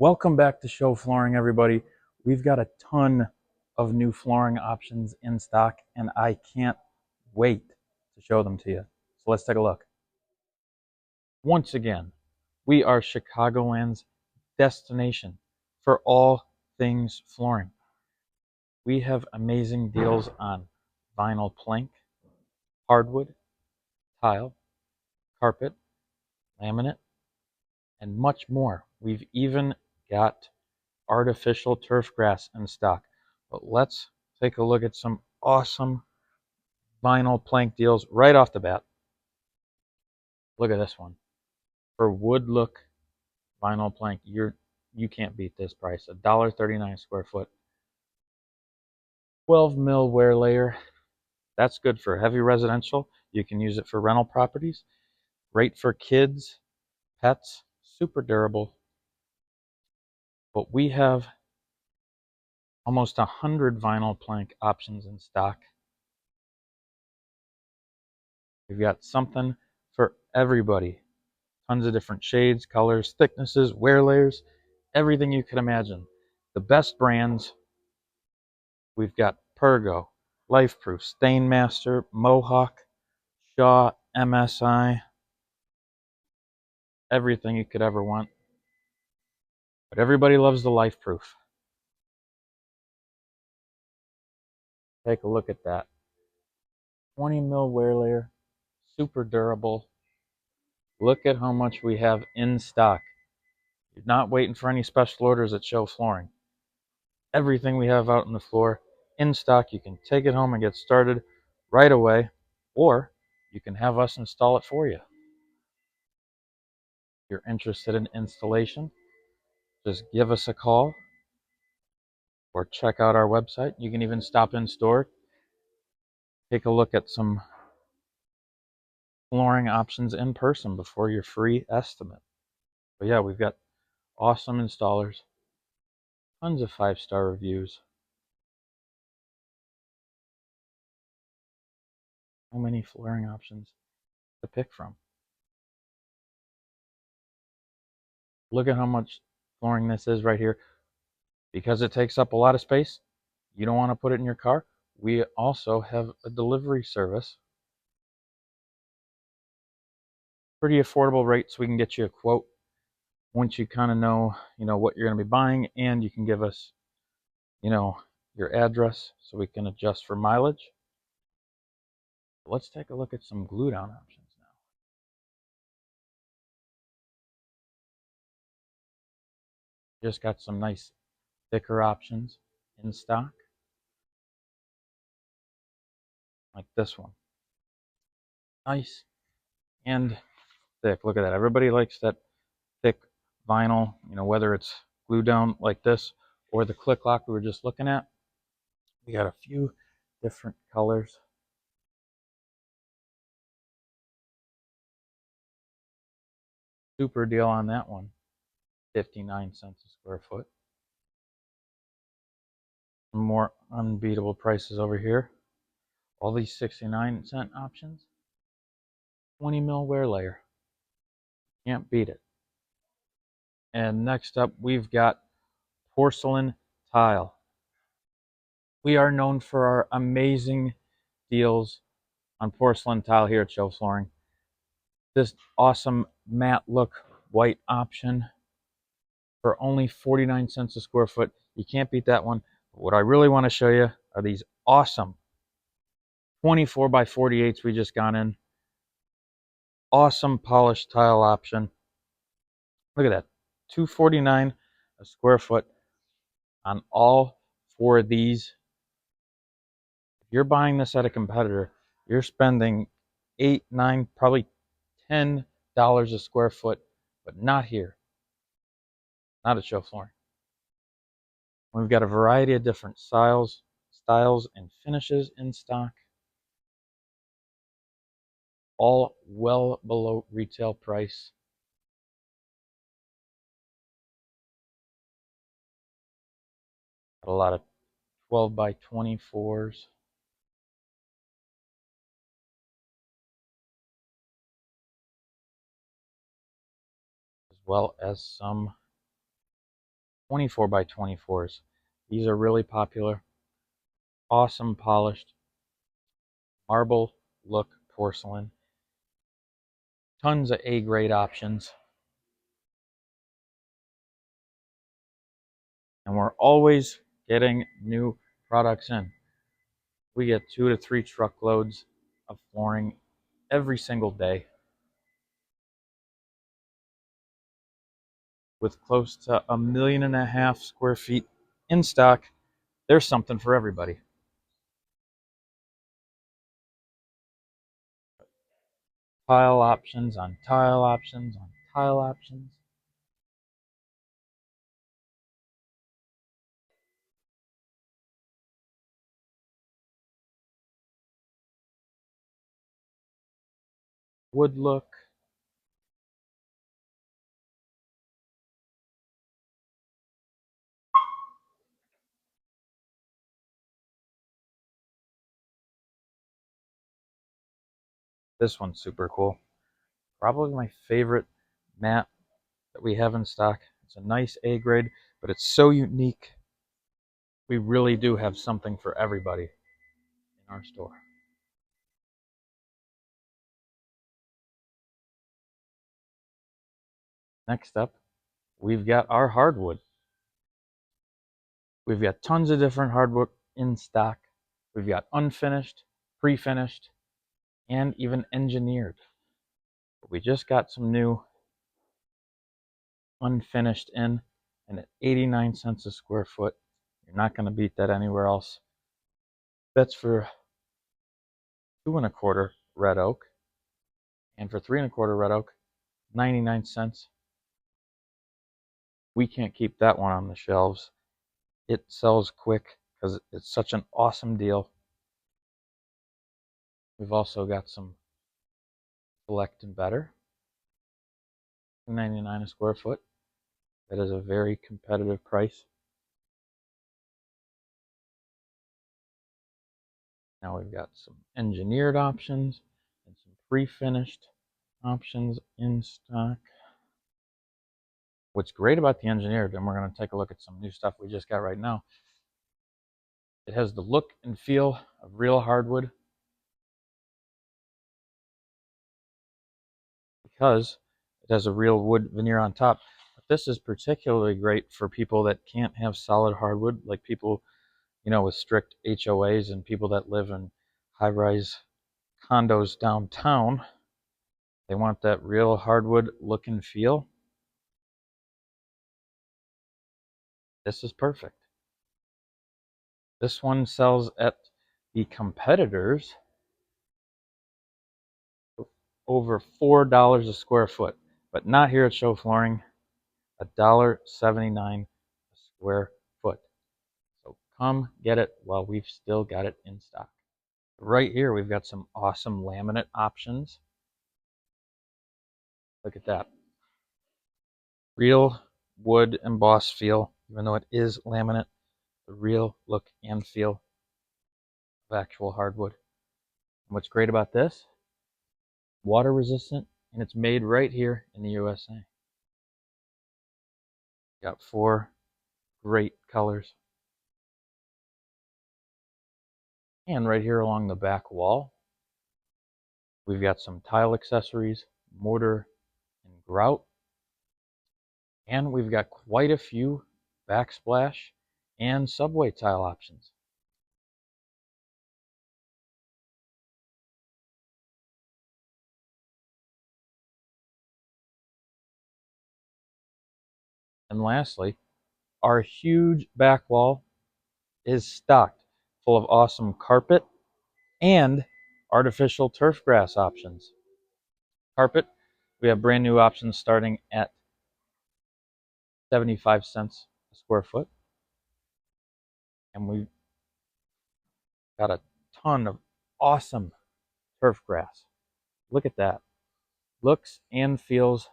Welcome back to Show Flooring, everybody. We've got a ton of new flooring options in stock, and I can't wait to show them to you. So let's take a look. Once again, we are Chicagoland's destination for all things flooring. We have amazing deals on vinyl plank, hardwood, tile, carpet, laminate, and much more. We've even got artificial turf grass in stock. But let's take a look at some awesome vinyl plank deals right off the bat. Look at this one. For wood look vinyl plank, you can't beat this price. $1.39 square foot. 12 mil wear layer. That's good for heavy residential. You can use it for rental properties. Great for kids, pets, super durable. But we have almost 100 vinyl plank options in stock. We've got something for everybody. Tons of different shades, colors, thicknesses, wear layers, everything you could imagine. The best brands, we've got Pergo, Lifeproof, Stainmaster, Mohawk, Shaw, MSI, everything you could ever want. But everybody loves the Lifeproof. Take a look at that. 20 mil wear layer, super durable. Look at how much we have in stock. You're not waiting for any special orders at Show Flooring. Everything we have out on the floor in stock. You can take it home and get started right away, or you can have us install it for you. If you're interested in installation, just give us a call or check out our website. You can even stop in store, take a look at some flooring options in person before your free estimate. But yeah, we've got awesome installers, tons of 5-star reviews. So many flooring options to pick from. Look at how much flooring this is right here. Because it takes up a lot of space, you don't want to put it in your car. We also have a delivery service. Pretty affordable rate, so we can get you a quote once you kind of know, what you're going to be buying, and you can give us, your address so we can adjust for mileage. Let's take a look at some glue down options now. Just got some nice thicker options in stock, like this one. Nice and thick. Look at that. Everybody likes that thick vinyl, whether it's glue down like this or the click lock we were just looking at. We got a few different colors. Super deal on that one. 59 cents a square foot. Some more unbeatable prices over here. All these 69-cent options. 20 mil wear layer. Can't beat it. And next up, we've got Porcelain Tile. We are known for our amazing deals on porcelain tile here at Show Flooring. This awesome matte look white option for only 49 cents a square foot. You can't beat that one. But what I really want to show you are these awesome 24 by 48s we just got in. Awesome polished tile option. Look at that. $2.49 a square foot on all 4 of these. If you're buying this at a competitor, you're spending 8, 9, probably $10 a square foot, but not here. Not at Show Flooring. We've got a variety of different styles and finishes in stock, all well below retail price. Got a lot of 12 by 24s. As well as some 24 by 24s. These are really popular. Awesome polished marble look porcelain. Tons of A-grade options. And we're always getting new products in. We get 2 to 3 truckloads of flooring every single day. With close to 1.5 million square feet in stock, there's something for everybody. Tile options on tile options on tile options. Wood look. This one's super cool. Probably my favorite mat that we have in stock. It's a nice A grade, but it's so unique. We really do have something for everybody in our store. Next up, we've got our hardwood. We've got tons of different hardwood in stock. We've got unfinished, pre-finished, and even engineered. We just got some new unfinished in, and at 89 cents a square foot. You're not going to beat that anywhere else. That's for 2 1/4 red oak, and for 3 1/4 red oak, 99 cents. We can't keep that one on the shelves. It sells quick because it's such an awesome deal. We've also got some Select and Better, $2.99 a square foot. That is a very competitive price. Now we've got some engineered options and some pre-finished options in stock. What's great about the engineered, and we're going to take a look at some new stuff we just got right now, it has the look and feel of real hardwood because it has a real wood veneer on top. But this is particularly great for people that can't have solid hardwood, like people, with strict HOAs and people that live in high-rise condos downtown. They want that real hardwood look and feel. This is perfect. This one sells at the competitors over $4 a square foot, but not here at Show Flooring. $1.79 a square foot. So come get it while we've still got it in stock. Right here, we've got some awesome laminate options. Look at that. Real wood embossed feel, even though it is laminate, the real look and feel of actual hardwood. And what's great about this? Water resistant, and it's made right here in the USA. Got 4 great colors. And right here along the back wall, we've got some tile accessories, mortar and grout. And we've got quite a few backsplash and subway tile options. And lastly, our huge back wall is stocked full of awesome carpet and artificial turf grass options. Carpet, we have brand new options starting at 75 cents a square foot. And we've got a ton of awesome turf grass. Look at that. Looks and feels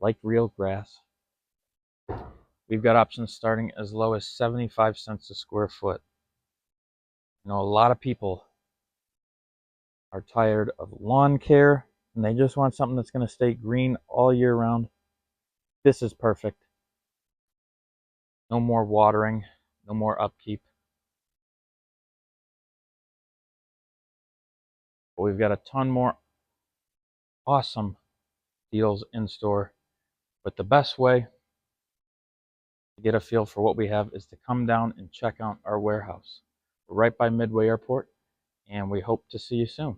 like real grass. We've got options starting as low as 75 cents a square foot. A lot of people are tired of lawn care and they just want something that's going to stay green all year round. This is perfect. No more watering, no more upkeep. But we've got a ton more awesome deals in store. But the best way to get a feel for what we have is to come down and check out our warehouse. We're right by Midway Airport, and we hope to see you soon.